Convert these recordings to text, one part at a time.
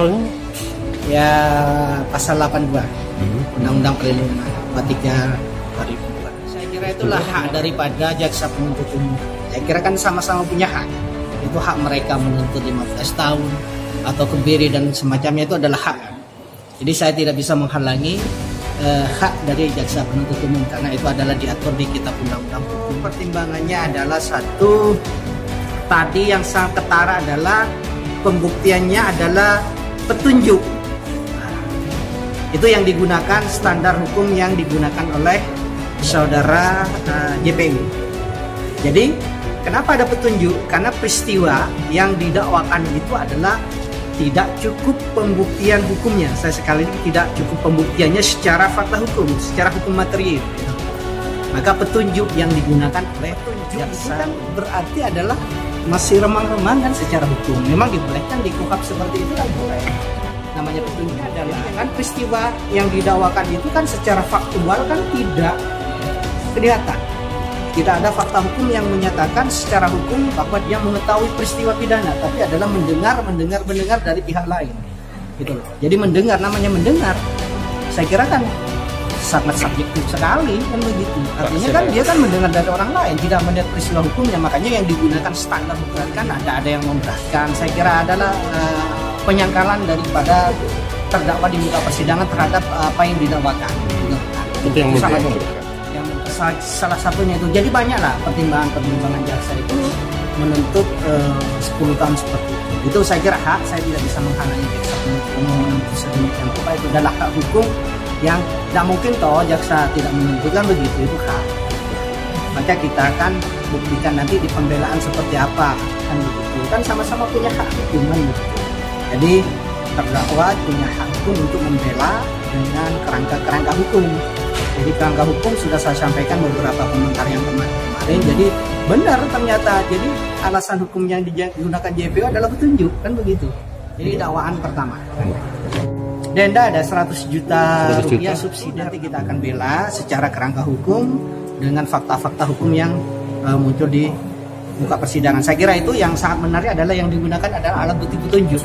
pasalnya? Ya pasal 82 Undang-Undang Perlindungan 23 2002. Saya kira itulah hak daripada jaksa penuntut umum. Saya kira kan sama-sama punya hak. Itu hak mereka menuntut 15 tahun atau kebiri dan semacamnya, itu adalah hak. Jadi saya tidak bisa menghalangi hak dari jaksa penuntut umum karena itu adalah diatur di kitab undang-undang hukum. Pertimbangannya adalah satu, tadi yang sangat ketara adalah pembuktiannya adalah petunjuk. Itu yang digunakan, standar hukum yang digunakan oleh saudara JPU. Jadi kenapa ada petunjuk? Karena peristiwa yang didakwakan itu adalah tidak cukup pembuktian hukumnya. Saya sekali lagi, tidak cukup pembuktiannya secara fakta hukum, secara hukum material. Maka petunjuk yang digunakan oleh jaksa kan berarti adalah masih remang-remang kan secara hukum. Memang dibolehkan di KUHP seperti itu kan boleh. Namanya petunjuknya adalah kan peristiwa yang didakwakan itu kan secara faktual kan tidak kelihatan. Tidak ada fakta hukum yang menyatakan secara hukum bahwa dia mengetahui peristiwa pidana, tapi adalah mendengar dari pihak lain. Gitu loh. Jadi mendengar, namanya mendengar. Saya kira kan sangat subjektif sekali kan begitu. Artinya kan dia kan mendengar dari orang lain, tidak melihat peristiwa hukumnya. Makanya yang digunakan standar hukum kan ada yang memberatkan. Saya kira adalah penyangkalan daripada terdakwa di muka persidangan terhadap apa yang didakwakan. Itu yang salah satunya itu. Jadi banyaklah pertimbangan jaksa itu menuntut 10 tahun seperti itu. Itu saya kira hak, saya tidak bisa menghalangi jaksa menuntut sedemikian rupa. Itu adalah hak hukum yang tidak mungkin toh jaksa tidak menuntutkan begitu, itu hak. Maka kita akan buktikan nanti di pembelaan seperti apa kan begitu. Kan sama-sama punya hak hukum kan begitu. Jadi terdakwa punya hak hukum untuk membela dengan kerangka hukum. Jadi kerangka hukum sudah saya sampaikan beberapa komentar yang kemarin. Jadi benar ternyata. Jadi alasan hukum yang digunakan JPU adalah petunjuk kan begitu. Jadi dakwaan pertama. Denda ada 100 juta rupiah subsidi. Nanti kita akan bela secara kerangka hukum dengan fakta-fakta hukum yang muncul di muka persidangan. Saya kira itu yang sangat menarik adalah yang digunakan adalah alat bukti petunjuk.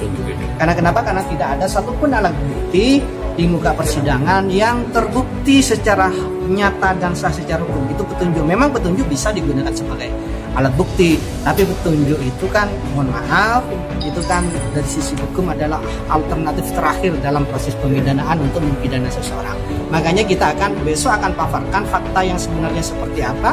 Karena kenapa? Karena tidak ada satupun alat bukti di muka persidangan yang terbukti secara nyata dan sah secara hukum. Itu petunjuk. Memang petunjuk bisa digunakan sebagai alat bukti, tapi petunjuk itu kan, mohon maaf, itu kan dari sisi hukum adalah alternatif terakhir dalam proses pemidanaan untuk mempidana seseorang. Makanya kita besok akan paparkan fakta yang sebenarnya seperti apa.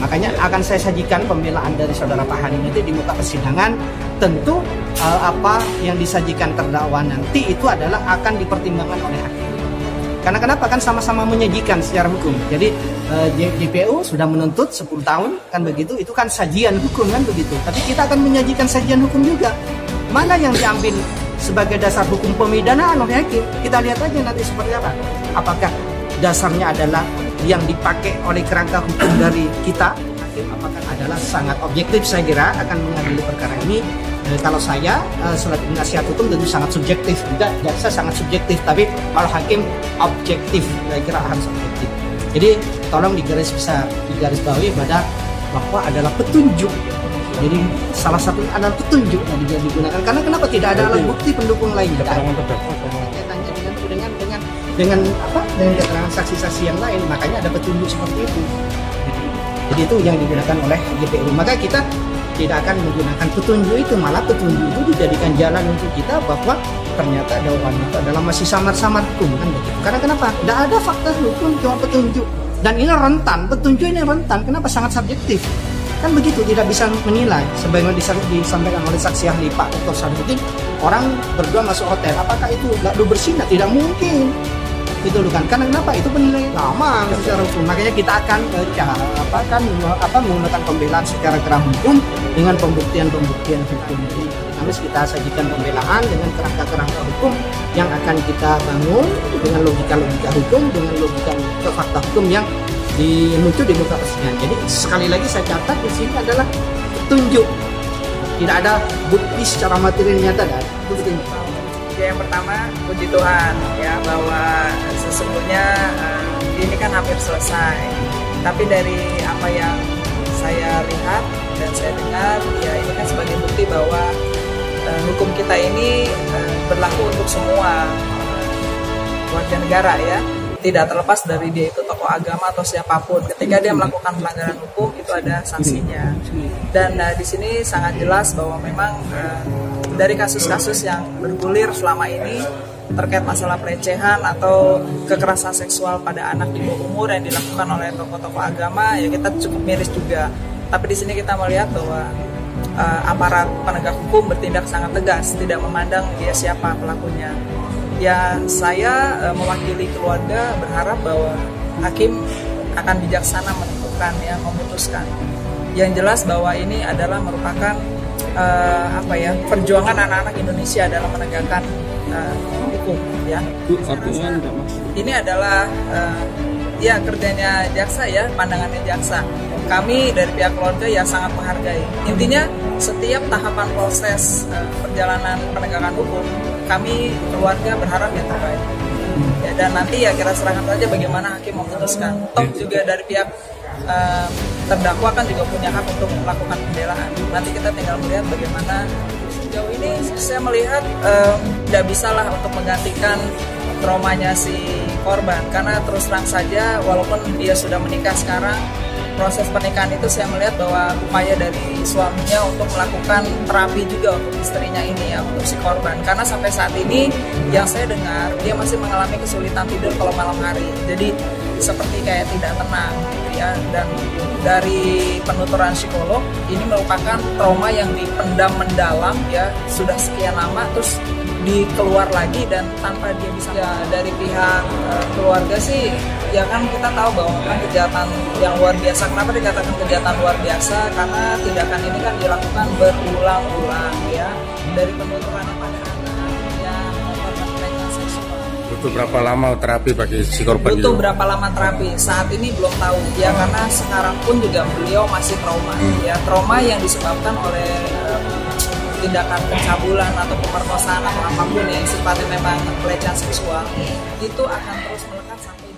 Makanya akan saya sajikan pembelaan dari saudara Pak Hari nanti di muka persidangan. Tentu apa yang disajikan terdakwa nanti itu adalah akan dipertimbangkan oleh hakim. Karena kenapa? Kan sama-sama menyajikan secara hukum. Jadi JPU sudah menuntut 10 tahun kan begitu, itu kan sajian hukum kan begitu. Tapi kita akan menyajikan sajian hukum juga. Mana yang diambil sebagai dasar hukum pemidanaan oleh hakim? Kita lihat aja nanti seperti apa. Apakah dasarnya adalah yang dipakai oleh kerangka hukum dari kita, hakim, apakah adalah sangat objektif? Saya kira akan mengadili perkara ini. Kalau saya selaku penasihat hukum tentu sangat subjektif, juga jaksa sangat subjektif, tapi kalau hakim objektif, saya kira harus objektif. Jadi tolong digaris bawahi bahwa adalah petunjuk. Jadi salah satu adalah petunjuk yang digunakan. Karena kenapa tidak ada alat bukti pendukung lainnya? Dengan keterangan saksi-saksi yang lain, makanya ada petunjuk seperti itu. Jadi itu yang digunakan oleh JPU. Maka kita tidak akan menggunakan petunjuk itu, malah petunjuk itu dijadikan jalan untuk kita bahwa ternyata jawaban itu adalah masih samar-samar hukum kan begitu. Karena kenapa? Tidak ada fakta hukum, cuma petunjuk. Dan ini rentan, petunjuk ini rentan. Kenapa? Sangat subjektif. Kan begitu, tidak bisa menilai. Sebagaimana disampaikan oleh saksi ahli Pak Dr. Sarmuddin, orang berdua masuk hotel, apakah itu lalu bersinar? Tidak mungkin. Itu kan, karena kenapa? Itu penilaian lama secara hukum. Makanya kita akan menggunakan pembelaan secara kerangka hukum dengan pembuktian hukum. Harus kita sajikan pembelaan dengan kerangka hukum yang akan kita bangun dengan logika hukum, dengan logika fakta hukum yang muncul di muka persidangan. Jadi sekali lagi saya catat di sini adalah petunjuk. Tidak ada bukti secara material nyata dan petunjuk. Ya, yang pertama puji Tuhan ya bahwa sesungguhnya ini kan hampir selesai. Tapi dari apa yang saya lihat dan saya dengar, ya ini kan sebagai bukti bahwa hukum kita ini berlaku untuk semua warga negara ya, tidak terlepas dari dia itu tokoh agama atau siapapun. Ketika dia melakukan pelanggaran hukum itu ada sanksinya. Dan di sini sangat jelas bahwa memang dari kasus-kasus yang bergulir selama ini terkait masalah pelecehan atau kekerasan seksual pada anak di bawah umur yang dilakukan oleh tokoh-tokoh agama, ya kita cukup miris juga. Tapi di sini kita melihat bahwa aparat penegak hukum bertindak sangat tegas, tidak memandang dia siapa pelakunya. Ya, saya mewakili keluarga berharap bahwa hakim akan bijaksana menentukan, ya, memutuskan. Yang jelas bahwa ini adalah merupakan perjuangan anak-anak Indonesia dalam menegakkan hukum, ya. Ini adalah ya kerjanya jaksa, ya, pandangannya jaksa. Kami dari pihak keluarga ya sangat menghargai. Intinya setiap tahapan proses perjalanan penegakan hukum, kami keluarga berharap yang terbaik. Ya, dan nanti ya kita serahkan saja bagaimana hakim memutuskan. Toh juga dari pihak terdakwa kan juga punya hak untuk melakukan pembelaan. Nanti kita tinggal melihat bagaimana. Sejauh ini saya melihat tidak bisalah untuk menggantikan traumanya si korban, karena terus terang saja walaupun dia sudah menikah sekarang, proses pernikahan itu saya melihat bahwa upaya dari suaminya untuk melakukan terapi juga untuk istrinya ini, ya, untuk si korban. Karena sampai saat ini yang saya dengar dia masih mengalami kesulitan tidur kalau malam hari. Jadi seperti kayak tidak tenang gitu, ya. Dan dari penuturan psikolog ini merupakan trauma yang dipendam mendalam, ya, sudah sekian lama terus dikeluar lagi dan tanpa dia bisa. Ya, dari pihak keluarga sih ya kan kita tahu bahwa kan kejahatan yang luar biasa. Kenapa dikatakan kejahatan luar biasa? Karena tindakan ini kan dilakukan berulang-ulang, ya, dari penuturannya pada anak yang melakukan pelecehan seksual. Butuh berapa lama terapi bagi si korban? Butuh berapa lama terapi? Saat ini belum tahu, ya, karena sekarang pun juga beliau masih trauma, ya, trauma yang disebabkan oleh tindakan pencabulan atau pemerkosaan atau apapun yang sifatnya memang pelecehan seksual, itu akan terus melekat sampai